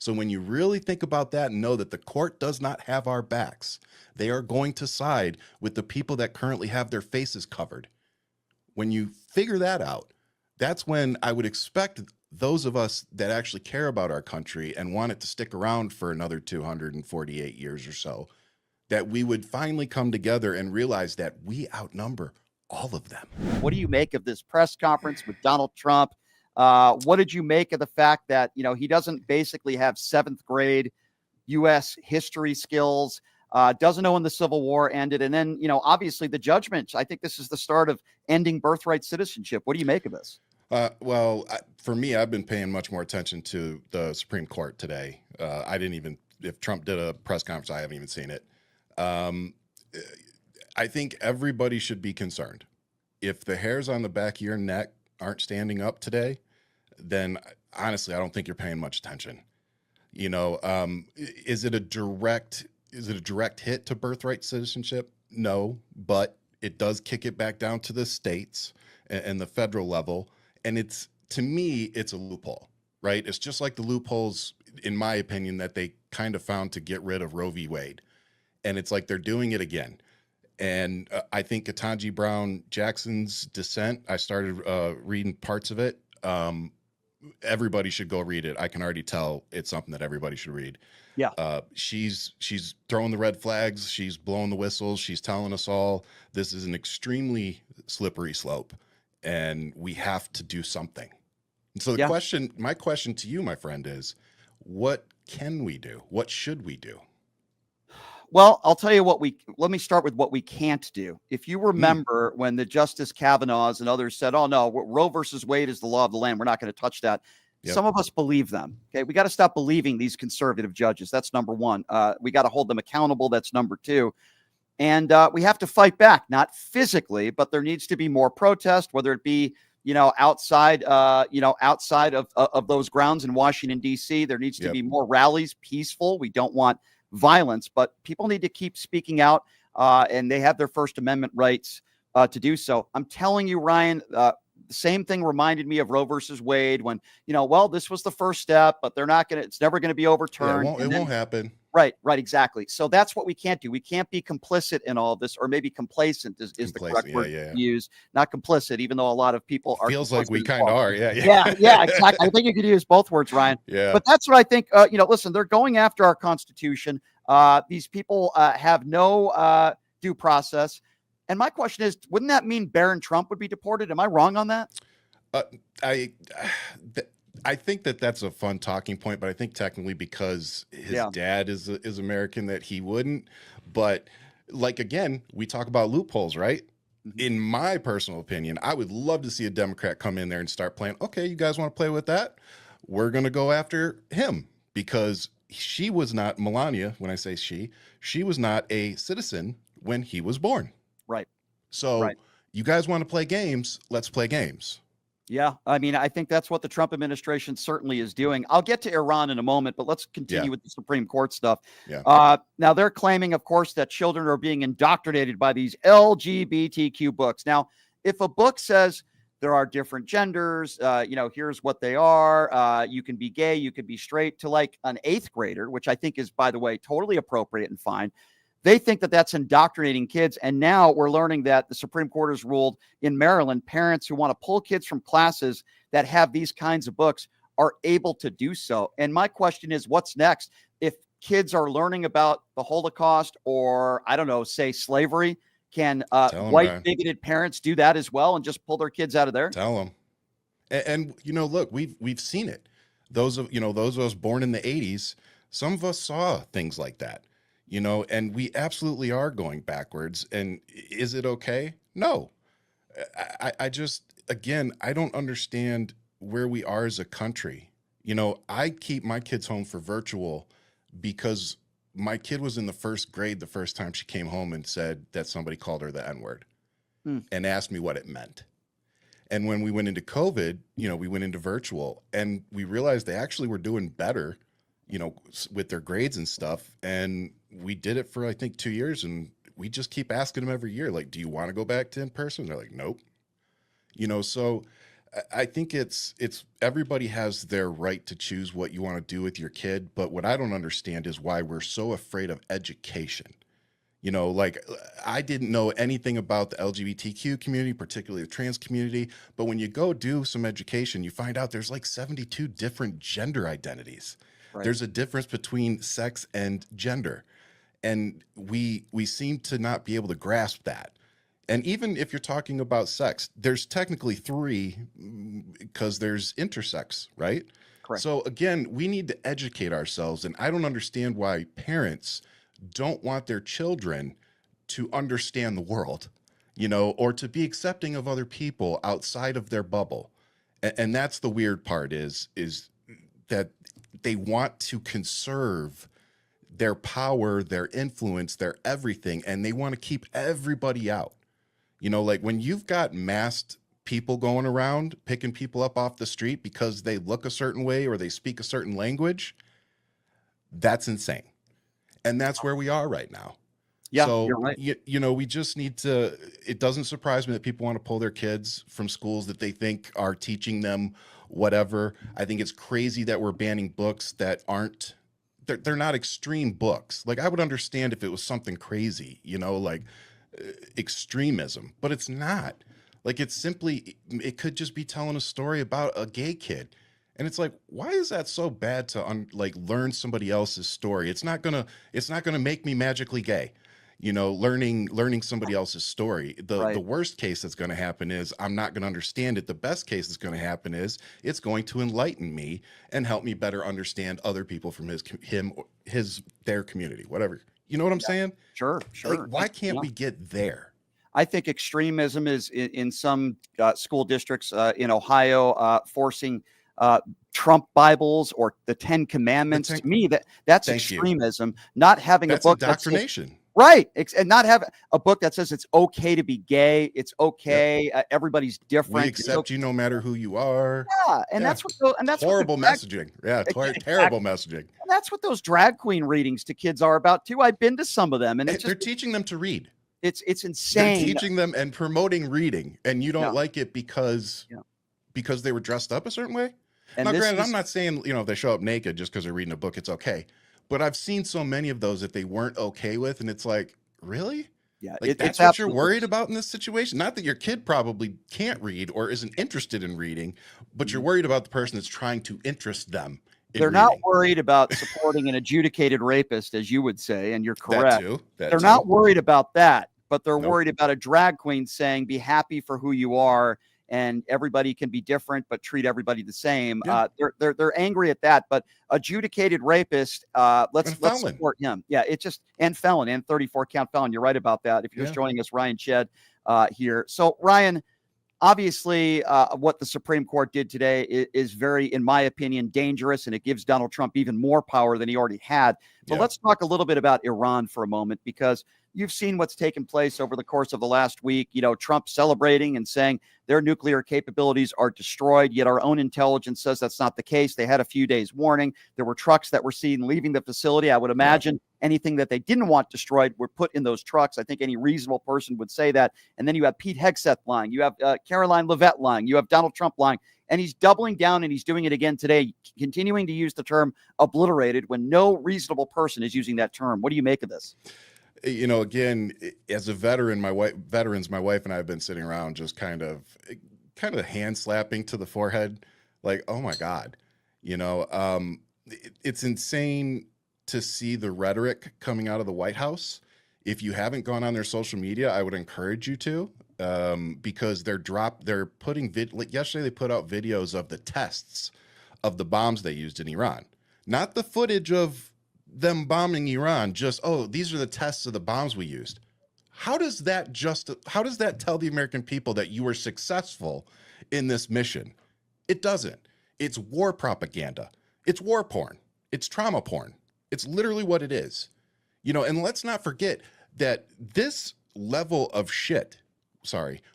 So when you really think about that and know that the court does not have our backs, they are going to side with the people that currently have their faces covered. When you figure that out, that's when I would expect those of us that actually care about our country and want it to stick around for another 248 years or so, that we would finally come together and realize that we outnumber all of them. What do you make of this press conference with Donald Trump? What did you make of the fact that, he doesn't basically have seventh grade U.S. history skills, doesn't know when the Civil War ended. And then, obviously the judgment. I think this is the start of ending birthright citizenship. What do you make of this? For me, I've been paying much more attention to the Supreme Court today. I didn't even, if Trump did a press conference, I haven't even seen it. I think everybody should be concerned. If the hairs on the back of your neck aren't standing up today, then honestly, I don't think you're paying much attention. Is it a direct hit to birthright citizenship? No, but it does kick it back down to the states and the federal level. And to me, it's a loophole, right? It's just like the loopholes, in my opinion, that they kind of found to get rid of Roe v. Wade. And it's like they're doing it again. And I think Ketanji Brown Jackson's dissent, I started reading parts of it. Everybody should go read it. I can already tell it's something that everybody should read. Yeah. She's throwing the red flags. She's blowing the whistles. She's telling us all this is an extremely slippery slope and we have to do something. And so my question to you, my friend, is what can we do? What should we do? Well, I'll tell you let me start with what we can't do. If you remember when the Justice Kavanaughs and others said, oh no, Roe versus Wade is the law of the land, we're not going to touch that. Yep. Some of us believe them. Okay. We got to stop believing these conservative judges. That's number one. We got to hold them accountable. That's number two. And we have to fight back, not physically, but there needs to be more protest, whether it be, outside of those grounds in Washington, D.C. There needs to be more rallies, peaceful. We don't want violence, but people need to keep speaking out, and they have their First Amendment rights to do so. I'm telling you, Ryan, the same thing reminded me of Roe versus Wade when, this was the first step, but it's never going to be overturned. Yeah, it won't happen. Right, exactly. So that's what we can't do. We can't be complicit in all of this, or maybe complacent is the correct word to use, not complicit, even though a lot of people are. Feels like we kind of are. Yeah, exactly. I think you could use both words, Ryan. Yeah. But that's what I think. Listen, they're going after our Constitution. These people have no due process. And my question is, wouldn't that mean Barron Trump would be deported? Am I wrong on that? I think that's a fun talking point, but I think technically because his dad is American that he wouldn't. But again, we talk about loopholes, right? Mm-hmm. In my personal opinion, I would love to see a Democrat come in there and start playing, okay, you guys want to play with that? We're going to go after him because she was not, Melania, when I say she was not a citizen when he was born. Right. So you guys want to play games? Let's play games. Yeah, I mean, I think that's what the Trump administration certainly is doing. I'll get to Iran in a moment, but let's continue with the Supreme Court stuff. Yeah. Now, they're claiming, of course, that children are being indoctrinated by these LGBTQ books. Now, if a book says there are different genders, here's what they are, you can be gay, you can be straight, to like an 8th grader, which I think is, by the way, totally appropriate and fine. They think that that's indoctrinating kids. And now we're learning that the Supreme Court has ruled in Maryland, parents who want to pull kids from classes that have these kinds of books are able to do so. And my question is, what's next? If kids are learning about the Holocaust or, I don't know, say slavery, can white bigoted parents do that as well and just pull their kids out of there? Tell them. And look, we've seen it. Those of us born in the 80s, some of us saw things like that. And we absolutely are going backwards. And is it okay? No. I just, again, I don't understand where we are as a country. I keep my kids home for virtual because my kid was in the 1st grade the first time she came home and said that somebody called her the N-word and asked me what it meant. And when we went into COVID, we went into virtual and we realized they actually were doing better, with their grades and stuff. And we did it for, I think, 2 years. And we just keep asking them every year, like, do you want to go back to in person? They're like, nope. So I think it's everybody has their right to choose what you want to do with your kid, but what I don't understand is why we're so afraid of education. Like I didn't know anything about the LGBTQ community, particularly the trans community, but when you go do some education, you find out there's like 72 different gender identities. Right. There's a difference between sex and gender, and we seem to not be able to grasp that. And even if you're talking about sex, there's technically three because there's intersex, right? Correct. So again, we need to educate ourselves. And I don't understand why parents don't want their children to understand the world, or to be accepting of other people outside of their bubble. And that's the weird part is that they want to conserve their power, their influence, their everything, and they want to keep everybody out. Like when you've got masked people going around picking people up off the street because they look a certain way or they speak a certain language, that's insane. And that's where we are right now. Yeah, So, you're right. we just need to, it doesn't surprise me that people want to pull their kids from schools that they think are teaching them whatever. I think it's crazy that we're banning books that aren't, they're not extreme books. Like I would understand if it was something crazy, like extremism, but it's not. Like it's simply, it could just be telling a story about a gay kid. And it's like, why is that so bad to like learn somebody else's story? It's not gonna make me magically gay. Learning somebody else's story. The Right. worst case that's going to happen is I'm not going to understand it. The best case that's going to happen is it's going to enlighten me and help me better understand other people from their community, whatever. You know what I'm saying? Sure. Like, Sure. why And, can't we get there? I think extremism is in some school districts in Ohio forcing Trump Bibles or the Ten The Commandments. tank. To me, that's Thank you. extremism. Not having a That's book that says indoctrination. right, and not have a book that says it's okay to be gay. It's Yep. okay. Everybody's We different. It's accept you no matter who you are. yeah, and Yeah. that's what the Horrible drag, messaging. Yeah. exactly. Terrible messaging. And that's what those drag queen readings to kids are about too. I've been to some of them, and it's They're just teaching them to read. it's They're insane. teaching them and promoting reading, and you Yeah, don't like it because yeah. they were dressed up a certain way. And Now, this granted, I'm is not saying if they show up naked just because they're reading a book, it's okay. But I've seen so many of those that they weren't okay with, and it's like, really? yeah, Like it's that's what you're absolutely worried about in this situation? Not that your kid probably can't read or isn't interested in reading, but you're mhm. worried about the person that's trying to interest them in They're not reading. worried about supporting an adjudicated rapist, as you would say, and you're That correct. too. That They're too. not worried about that, but they're Nope. worried about a drag queen saying, "Be happy for who you are, and everybody can be different, but treat everybody the same." Yeah. They're angry at that. But adjudicated rapist, And a let's felon. support him. Yeah, it just and felon and 34 count felon. You're right about that. If you're just Yeah. joining us, Ryan Shead here. So Ryan, obviously, what the Supreme Court did today is very, in my opinion, dangerous, and it gives Donald Trump even more power than he already had. But Yeah. let's talk a little bit about Iran for a moment, because you've seen what's taken place over the course of the last week. Trump celebrating and saying their nuclear capabilities are destroyed, yet our own intelligence says that's not the case. They had a few days warning. There were trucks that were seen leaving the facility. I would Yeah. imagine anything that they didn't want destroyed were put in those trucks. I think any reasonable person would say that. And then you have Pete Hegseth lying. You have Caroline Leavitt lying. You have Donald Trump lying. And he's doubling down, and he's doing it again today, continuing to use the term obliterated when no reasonable person is using that term. What do you make of this? Again, as a veteran, my wife and I have been sitting around just kind of hand slapping to the forehead, like, oh my God, it's insane to see the rhetoric coming out of the White House. If you haven't gone on their social media, I would encourage you to, because they're putting like yesterday they put out videos of the tests of the bombs they used in Iran, not the footage of them bombing Iran, just, oh, these are the tests of the bombs we used. How does that tell the American people that you were successful in this mission? It doesn't. It's war propaganda. It's war porn. It's trauma porn. It's literally what it is. And let's not forget that this level of shit,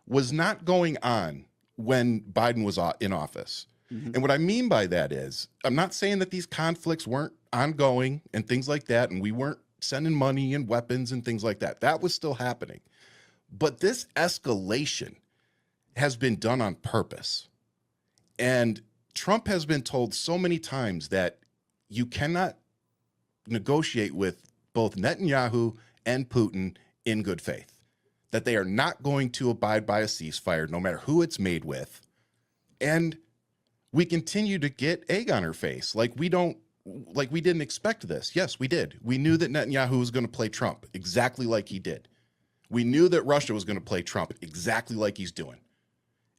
was not going on when Biden was in office. Mhm. And what I mean by that is, I'm not saying that these conflicts weren't ongoing and things like that, and we weren't sending money and weapons and things like that. That was still happening. But this escalation has been done on purpose. And Trump has been told so many times that you cannot negotiate with both Netanyahu and Putin in good faith, that they are not going to abide by a ceasefire, no matter who it's made with. And we continue to get egg on our face. Like we didn't expect this. Yes, we did. We knew that Netanyahu was going to play Trump exactly like he did. We knew that Russia was going to play Trump exactly like he's doing.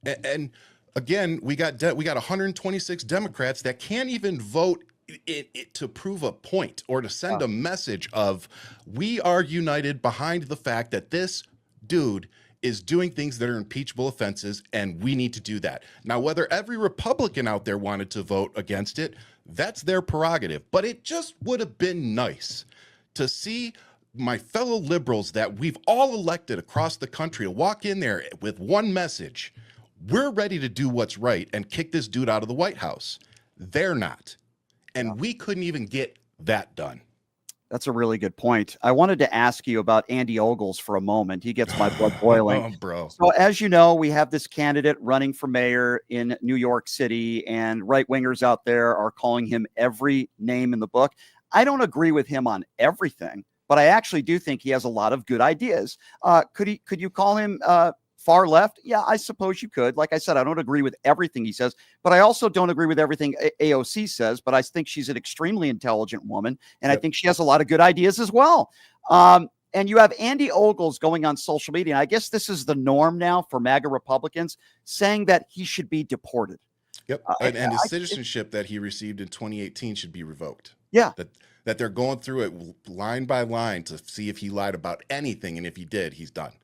And again, we got 126 Democrats that can't even vote it to prove a point or to send a message of we are united behind the fact that this dude is doing things that are impeachable offenses, and we need to do that. Now, whether every Republican out there wanted to vote against it, that's their prerogative. But it just would have been nice to see my fellow liberals that we've all elected across the country to walk in there with one message. We're ready to do what's right and kick this dude out of the White House. They're not. And we couldn't even get that done. That's a really good point. I wanted to ask you about Andy Ogles for a moment. He gets my blood boiling. Oh, bro. So as you know, we have this candidate running for mayor in New York City, and right-wingers out there are calling him every name in the book. I don't agree with him on everything, but I actually do think he has a lot of good ideas. Could you call him far left? Yeah, I suppose you could. Like I said, I don't agree with everything he says, but I also don't agree with everything AOC says, but I think she's an extremely intelligent woman, and I think she has a lot of good ideas as well. And you have Andy Ogles going on social media, and I guess this is the norm now for MAGA Republicans, saying that he should be deported. Yep, and his citizenship that he received in 2018 should be revoked. Yeah. That they're going through it line by line to see if he lied about anything, and if he did, he's done.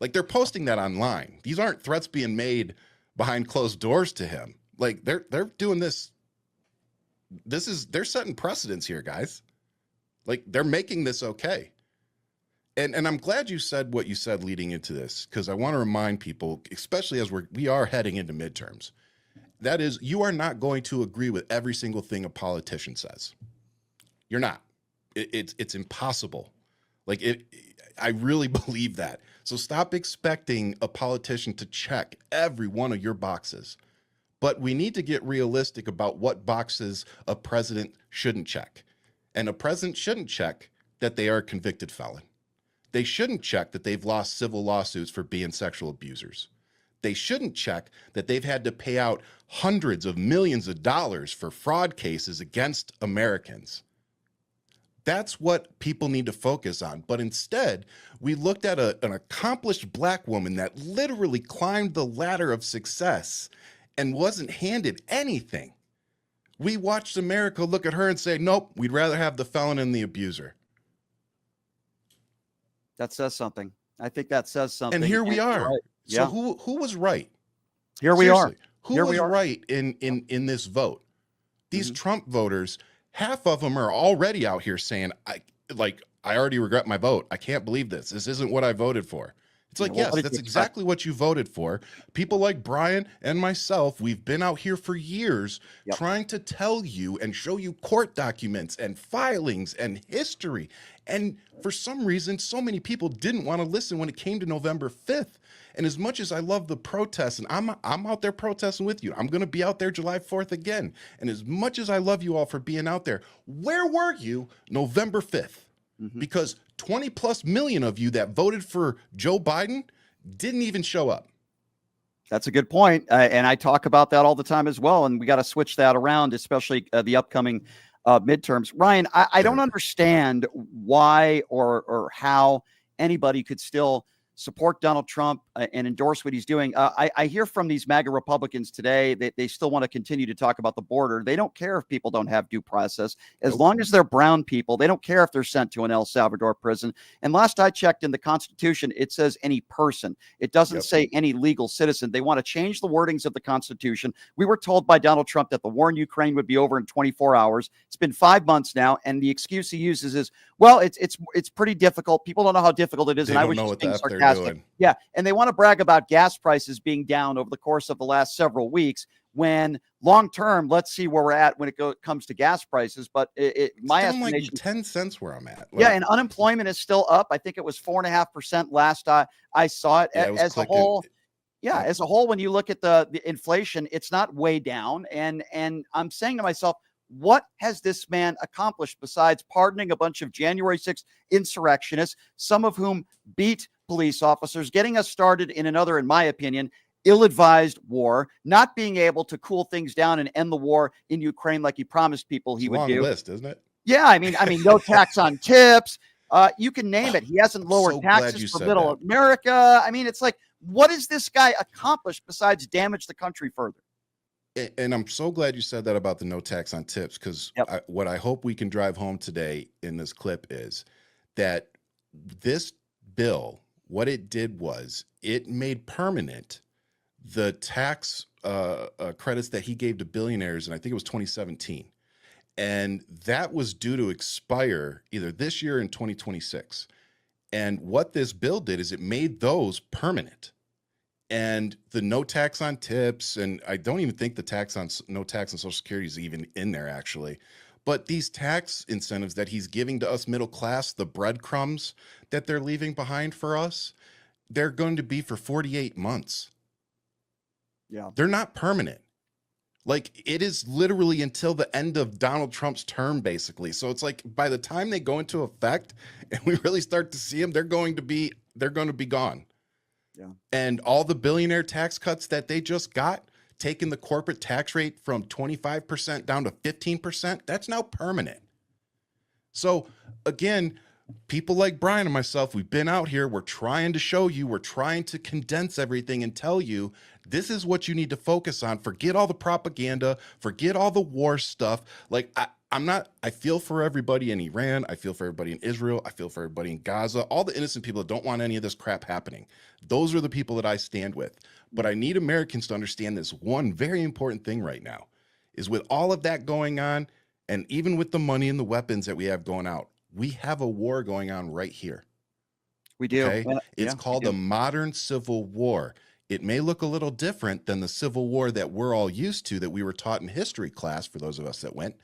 Like, they're posting that online. These aren't threats being made behind closed doors to him. Like, they're doing this. They're setting precedents here, guys. Like, they're making this okay. And I'm glad you said what you said leading into this, because I want to remind people, especially as we are heading into midterms, that is, you are not going to agree with every single thing a politician says. You're not. It's impossible. Like, I really believe that. So stop expecting a politician to check every one of your boxes. But we need to get realistic about what boxes a president shouldn't check. And a president shouldn't check that they are a convicted felon. They shouldn't check that they've lost civil lawsuits for being sexual abusers. They shouldn't check that they've had to pay out hundreds of millions of dollars for fraud cases against Americans. That's what people need to focus on. But instead, we looked at an accomplished black woman that literally climbed the ladder of success and wasn't handed anything. We watched America look at her and say, nope, we'd rather have the felon and the abuser. That says something. I think that says something. And here we are. Right. So yeah. who was right? Here we Seriously, are. Who here was we are. right in this vote? These Trump voters, half of them are already out here saying, I already regret my vote. I can't believe this. This isn't what I voted for. It's like, yes, that's exactly what you voted for. People like Brian and myself, we've been out here for years trying to tell you and show you court documents and filings and history. And for some reason, so many people didn't want to listen when it came to November 5th. And as much as I love the protests, and I'm out there protesting with you, I'm going to be out there July 4th again. And as much as I love you all for being out there, where were you November 5th? Because 20 plus million of you that voted for Joe Biden didn't even show up. That's a good point. And I talk about that all the time as well. And we got to switch that around, especially the upcoming midterms. Ryan, I don't understand why or how anybody could still support Donald Trump and endorse what he's doing. I hear from these MAGA Republicans today that they still want to continue to talk about the border. They don't care if people don't have due process. As long as they're brown people, they don't care if they're sent to an El Salvador prison. And last I checked in the Constitution, it says any person. It doesn't say any legal citizen. They want to change the wordings of the Constitution. We were told by Donald Trump that the war in Ukraine would be over in 24 hours. It's been 5 months now, and the excuse he uses is, well, it's pretty difficult. People don't know how difficult it is, and I was just being sarcastic. Yeah, and they want to brag about gas prices being down over the course of the last several weeks, when long term, let's see where we're at when it comes to gas prices. But my estimation, like 10 cents where I'm at. Yeah, and unemployment is still up. I think it was 4.5% last I saw it. As a whole, Yeah, Yep. as a whole, when you look at the inflation, it's not way down. And I'm saying to myself, what has this man accomplished besides pardoning a bunch of January 6th insurrectionists, some of whom beat police officers, getting us started in another, in my opinion, ill-advised war, not being able to cool things down and end the war in Ukraine like he promised people It's he a would long do. list, isn't it? Yeah, I mean, no tax on tips. You can name it. He hasn't I'm lowered so glad taxes you for said middle that. America. I mean, it's like, what has this guy accomplished besides damage the country further? And I'm so glad you said that about the no tax on tips, because Yep. what I hope we can drive home today in this clip is that this bill, what it did was it made permanent the tax credits that he gave to billionaires, and I think it was 2017. And that was due to expire either this year in 2026. And what this bill did is it made those permanent. And the no tax on tips, and I don't even think the no tax on Social Security is even in there actually. But these tax incentives that he's giving to us middle class, the breadcrumbs that they're leaving behind for us, they're going to be for 48 months. Yeah. They're not permanent. Like, it is literally until the end of Donald Trump's term, basically. So it's like by the time they go into effect and we really start to see them, they're going to be gone. Yeah. And all the billionaire tax cuts that they just got, taking the corporate tax rate from 25% down to 15%, that's now permanent. So again, people like Brian and myself, we've been out here, we're trying to show you, we're trying to condense everything and tell you this is what you need to focus on. Forget all the propaganda, forget all the war stuff. Like, I feel for everybody in Iran, I feel for everybody in Israel, I feel for everybody in Gaza, all the innocent people that don't want any of this crap happening. Those are the people that I stand with. But I need Americans to understand this one very important thing right now is, with all of that going on, and even with the money and the weapons that we have going out, we have a war going on right here. We do. Okay. It's Yeah, we called do. the modern civil war. It may look a little different than the civil war that we're all used to, that we were taught in history class, for those of us that went.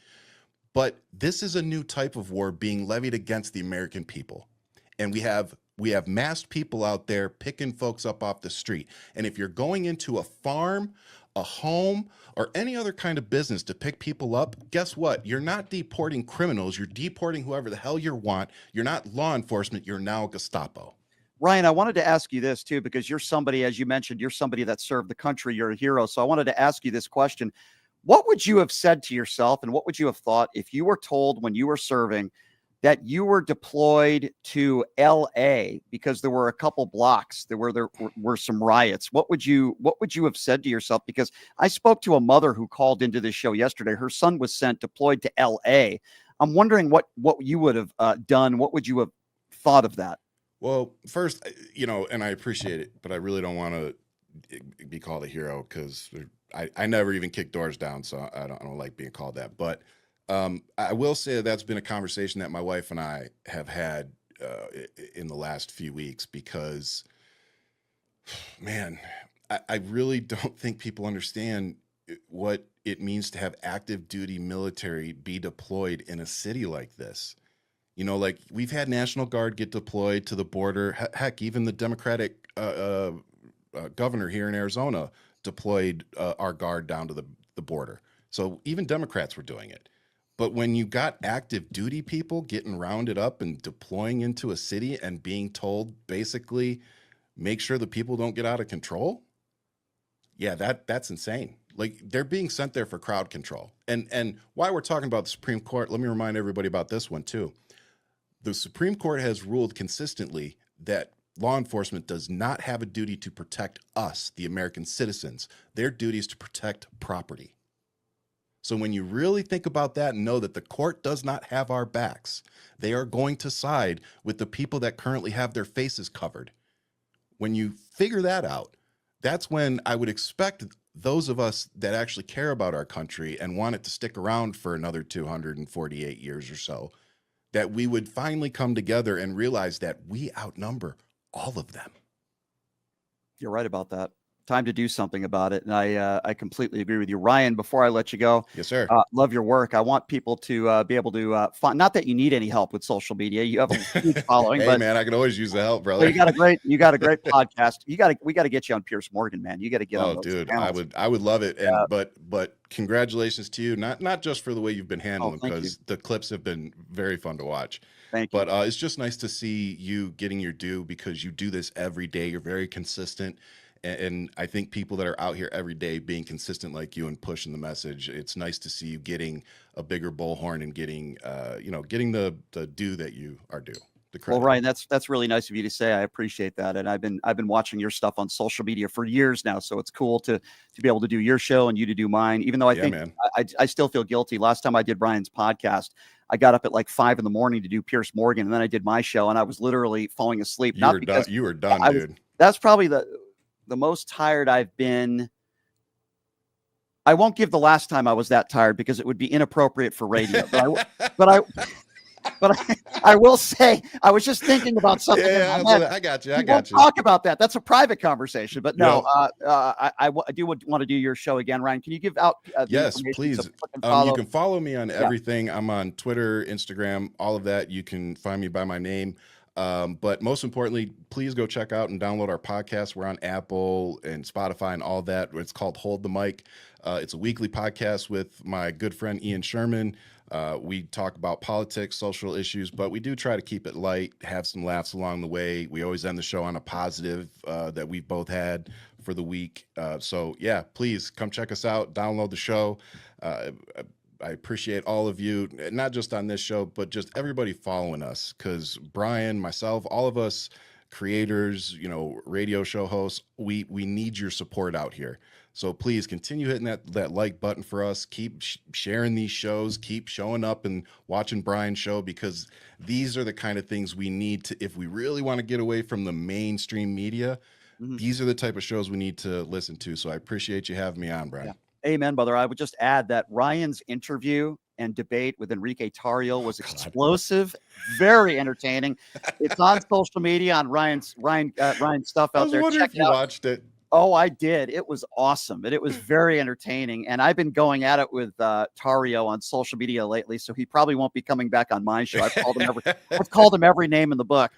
But this is a new type of war being levied against the American people. And we have masked people out there picking folks up off the street. And if you're going into a farm, a home, or any other kind of business to pick people up, guess what? You're not deporting criminals. You're deporting whoever the hell you want. You're not law enforcement. You're now Gestapo. Ryan, I wanted to ask you this too, because you're somebody, as you mentioned, you're somebody that served the country. You're a hero. So I wanted to ask you this question. What would you have said to yourself, and what would you have thought if you were told when you were serving that you were deployed to LA because there were a couple blocks there were some riots? What would you have said to yourself? Because I spoke to a mother who called into this show yesterday. Her son was deployed to LA. I'm wondering what you would have done. What would you have thought of that? Well, first, and I appreciate it, but I really don't want to be called a hero, because I never even kick doors down, so I don't like being called that. But I will say that that's been a conversation that my wife and I have had in the last few weeks, because, man, I really don't think people understand what it means to have active duty military be deployed in a city like this. Like, we've had National Guard get deployed to the border. Heck, even the Democratic governor here in Arizona deployed our guard down to the border. So even Democrats were doing it. But when you got active duty people getting rounded up and deploying into a city and being told, basically, make sure the people don't get out of control, yeah, that's insane. Like, they're being sent there for crowd control. And while we're talking about the Supreme Court, let me remind everybody about this one too. The Supreme Court has ruled consistently that law enforcement does not have a duty to protect us, the American citizens. Their duty is to protect property. So when you really think about that and know that the court does not have our backs, they are going to side with the people that currently have their faces covered. When you figure that out, that's when I would expect those of us that actually care about our country and want it to stick around for another 248 years or so, that we would finally come together and realize that we outnumber all of them. You're right about that. Time to do something about it. And I completely agree with you. Ryan, before I let you go, Yes, sir. Love your work. I want people to be able to find, not that you need any help with social media. You have a huge following, Hey, but man, I can always use the help, well, brother. you got a great podcast. We got to get you on Piers Morgan, man. You got to get on Oh, those dude, panels. I would love it. And Yeah. but congratulations to you, not just for the way you've been handling, Thank you. because the clips have been very fun to watch. Thank you. But it's just nice to see you getting your due, because you do this every day. You're very consistent. And I think people that are out here every day being consistent like you and pushing the message, it's nice to see you getting a bigger bullhorn and getting, getting the due that you are due. The credit. Well, Ryan, that's really nice of you to say. I appreciate that. And I've been watching your stuff on social media for years now. So it's cool to be able to do your show and you to do mine, even though I think man. I still feel guilty. Last time I did Brian's podcast, I got up at like 5 a.m. to do Piers Morgan, and then I did my show and I was literally falling asleep. You were done, dude. That's probably the most tired I've been. I won't give the last time I was that tired because it would be inappropriate for radio. But I will say I was just thinking about something. Yeah, I got you. I got you. Talk about that. That's a private conversation. But no, I do want to do your show again, Ryan. Can you give out? Yes, please. You can follow me on everything. I'm on Twitter, Instagram, all of that. You can find me by my name. But most importantly, please go check out and download our podcast. We're on Apple and Spotify and all that. It's called Hold the Mic. It's a weekly podcast with my good friend Ian Sherman. We talk about politics, social issues, but we do try to keep it light, have some laughs along the way. We always end the show on a positive that we've both had for the week. So yeah, please come check us out, download the show. I appreciate all of you, not just on this show, but just everybody following us, because Brian, myself, all of us creators, radio show hosts, we need your support out here. So please continue hitting that like button for us. Keep sharing these shows. Keep showing up and watching Brian's show, because these are the kind of things we need to, if we really want to get away from the mainstream media, these are the type of shows we need to listen to. So I appreciate you having me on, Brian. Yeah. Amen, brother. I would just add that Ryan's interview and debate with Enrique Tarrio was explosive, very entertaining. It's on social media on Ryan's stuff out there. Check it out. Watched it. Oh, I did. It was awesome. And it was very entertaining. And I've been going at it with Tarrio on social media lately, so he probably won't be coming back on my show. I've called him every name in the book.